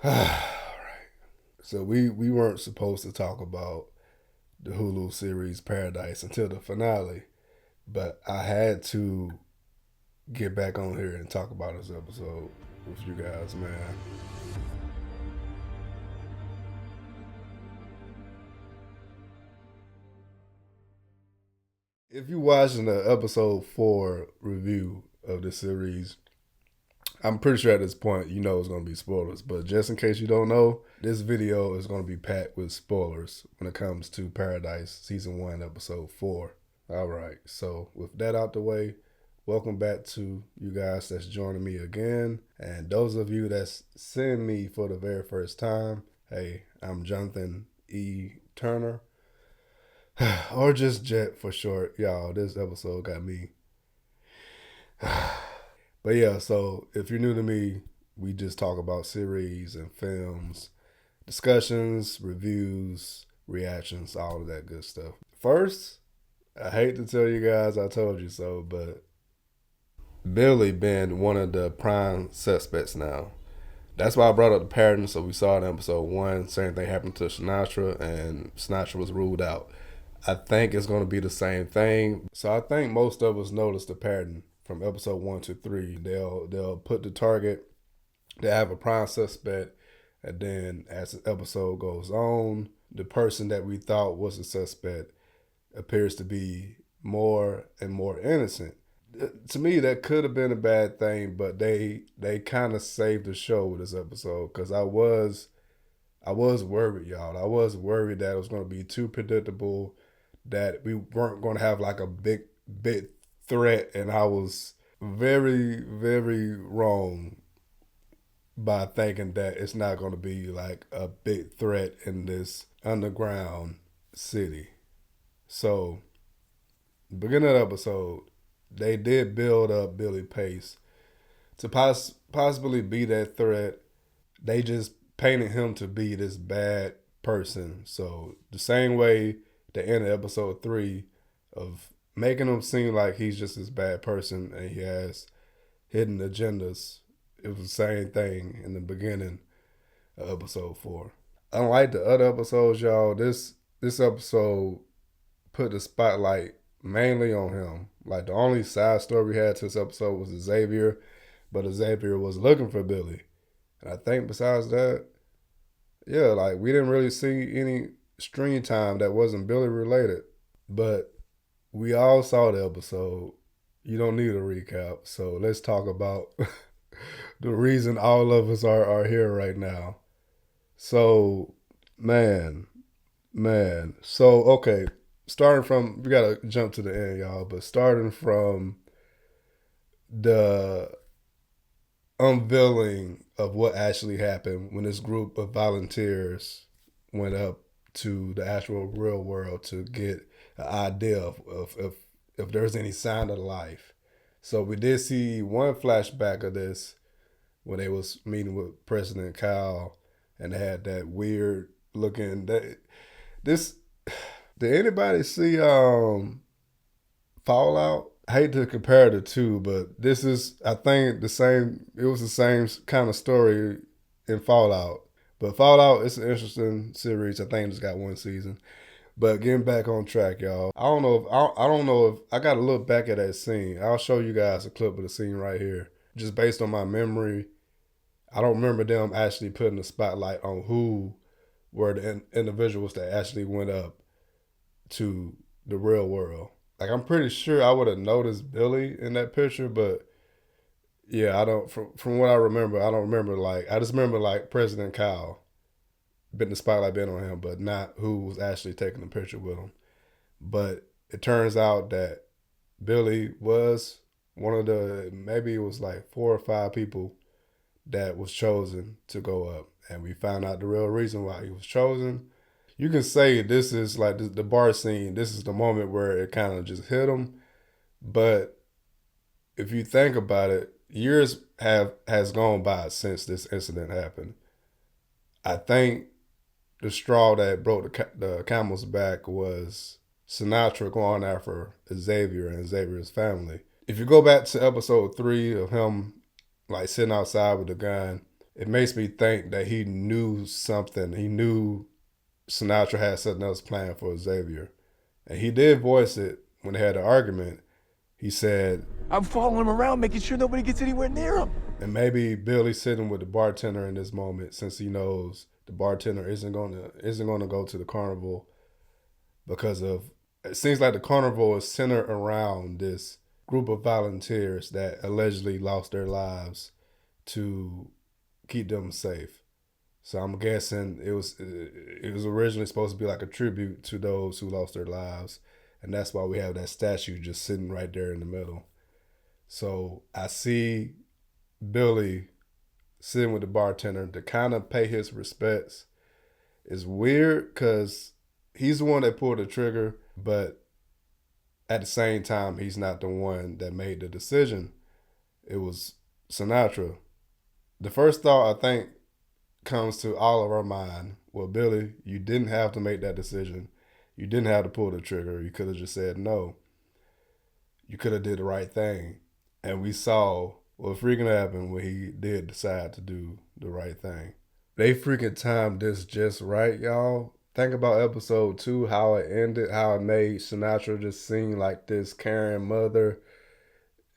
All right. So we weren't supposed to talk about the Hulu series Paradise until the finale, but I had to get back on here and talk about this episode with you guys, man. If you're watching the episode 4 review of the series, I'm pretty sure at this point you know it's going to be spoilers. But just in case you don't know, this video is going to be packed with spoilers when it comes to Paradise Season 1, Episode 4. All right, so with that out the way, welcome back to you guys that's joining me again. And those of you that's seeing me for the very first time, hey, I'm Jonathan E. Turner, or just Jet for short. Y'all, this episode got me. But yeah, so if you're new to me, we just talk about series and films, discussions, reviews, reactions, all of that good stuff. First, I hate to tell you guys I told you so, but Billy been one of the prime suspects now. That's why I brought up the pattern. So we saw in episode 1, same thing happened to Sinatra, and Sinatra was ruled out. I think it's going to be the same thing. So I think most of us noticed the pattern from episode 1 to 3. They'll put the target, they have a prime suspect, and then as the episode goes on, the person that we thought was a suspect appears to be more and more innocent. To me, that could have been a bad thing, but they kind of saved the show with this episode because I was worried, y'all. I was worried that it was going to be too predictable, that we weren't going to have like a big threat, and I was very very wrong by thinking that it's not going to be like a big threat in this underground city. So, beginning of the episode, they did build up Billy Pace to possibly be that threat. They just painted him to be this bad person. So the same way they ended episode 3 of making him seem like he's just this bad person and he has hidden agendas, it was the same thing in the beginning of episode 4. Unlike the other episodes, y'all, this episode put the spotlight mainly on him. Like the only side story we had to this episode was Xavier, but Xavier was looking for Billy. And I think besides that, yeah, like we didn't really see any screen time that wasn't Billy related. But we all saw the episode. You don't need a recap. So let's talk about the reason all of us are here right now. So, man, man. So, okay, starting from, we got to jump to the end, y'all, but starting from the unveiling of what actually happened when this group of volunteers went up to the actual real world to get an idea of if there's any sign of life. So we did see one flashback of this when they was meeting with President Kyle, and they had that weird looking that this. Did anybody see Fallout? I hate to compare the two, but this is, I think, the same. It was the same kind of story in Fallout. But Fallout is an interesting series. I think it's got one season. But getting back on track, y'all. I don't know if I got to look back at that scene. I'll show you guys a clip of the scene right here. Just based on my memory, I don't remember them actually putting the spotlight on who were the individuals that actually went up to the real world. Like I'm pretty sure I would have noticed Billy in that picture, but yeah, I don't. From what I remember, I don't remember like I just remember like President Kyle, been the spotlight been on him, but not who was actually taking the picture with him. But it turns out that Billy was one of the, maybe it was like 4 or 5 people that was chosen to go up, and we found out the real reason why he was chosen. You can say this is like the bar scene. This is the moment where it kind of just hit him. But if you think about it, years have has gone by since this incident happened. I think the straw that broke the camel's back was Sinatra going after Xavier and Xavier's family. If you go back to episode 3 of him like sitting outside with the gun, it makes me think that he knew something. He knew Sinatra had something else planned for Xavier. And he did voice it when they had the argument. He said, I'm following him around, making sure nobody gets anywhere near him. And maybe Billy's sitting with the bartender in this moment, since he knows the bartender isn't gonna go to the carnival because of, it seems like the carnival is centered around this group of volunteers that allegedly lost their lives to keep them safe. So I'm guessing it was originally supposed to be like a tribute to those who lost their lives, and that's why we have that statue just sitting right there in the middle. So I see Billy sitting with the bartender to kind of pay his respects. It's weird because he's the one that pulled the trigger, but at the same time, he's not the one that made the decision. It was Sinatra. The first thought, I think, comes to all of our mind. Well, Billy, you didn't have to make that decision. You didn't have to pull the trigger. You could have just said no. You could have did the right thing. And we saw what freaking happened when he did decide to do the right thing. They freaking timed this just right, y'all. Think about episode 2, how it ended, how it made Sinatra just seem like this caring mother.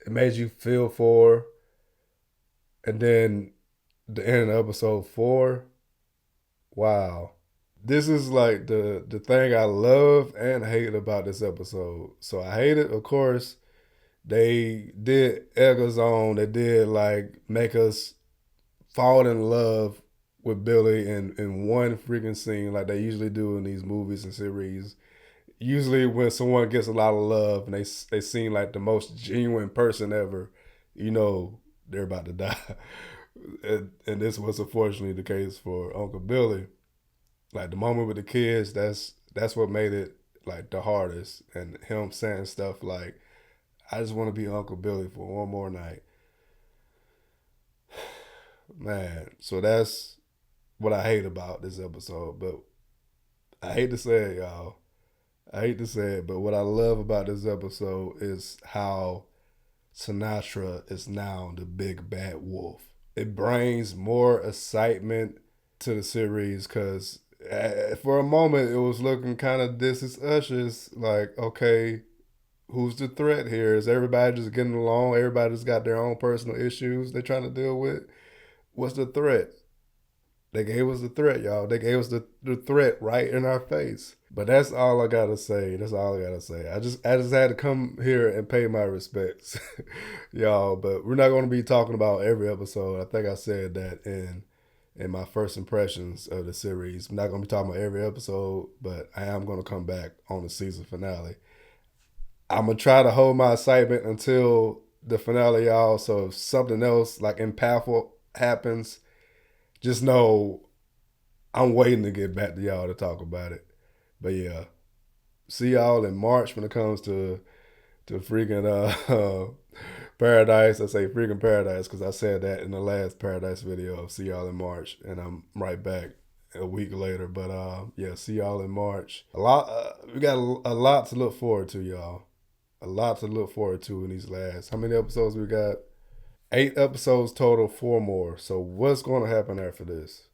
It made you feel for her. And then the end of episode 4, wow. This is like the thing I love and hate about this episode. So I hate it, of course. They did egg us on. They did like make us fall in love with Billy in one freaking scene like they usually do in these movies and series. Usually when someone gets a lot of love and they seem like the most genuine person ever, you know they're about to die. And this was unfortunately the case for Uncle Billy. Like the moment with the kids, that's what made it like the hardest. And him saying stuff like, I just want to be Uncle Billy for one more night. Man, so that's what I hate about this episode. But I hate to say it, y'all. I hate to say it, but what I love about this episode is how Sinatra is now the big bad wolf. It brings more excitement to the series because for a moment it was looking kind of this is Usher's like, okay, who's the threat here? Is everybody just getting along? Everybody's got their own personal issues they're trying to deal with. What's the threat? They gave us the threat, y'all. They gave us the threat right in our face. But that's all I gotta say. That's all I gotta say. I just had to come here and pay my respects, y'all. But we're not gonna be talking about every episode. I think I said that in my first impressions of the series. I'm not gonna be talking about every episode, but I am gonna come back on the season finale. I'm gonna try to hold my excitement until the finale, y'all. So if something else like impactful happens, just know I'm waiting to get back to y'all to talk about it. But yeah, see y'all in March when it comes to freaking Paradise. I say freaking Paradise because I said that in the last Paradise video. See y'all in March, and I'm right back a week later. But yeah, see y'all in March. We got a lot to look forward to, y'all. A lot to look forward to in these last. How many episodes we got? 8 episodes total, 4 more. So what's going to happen after this?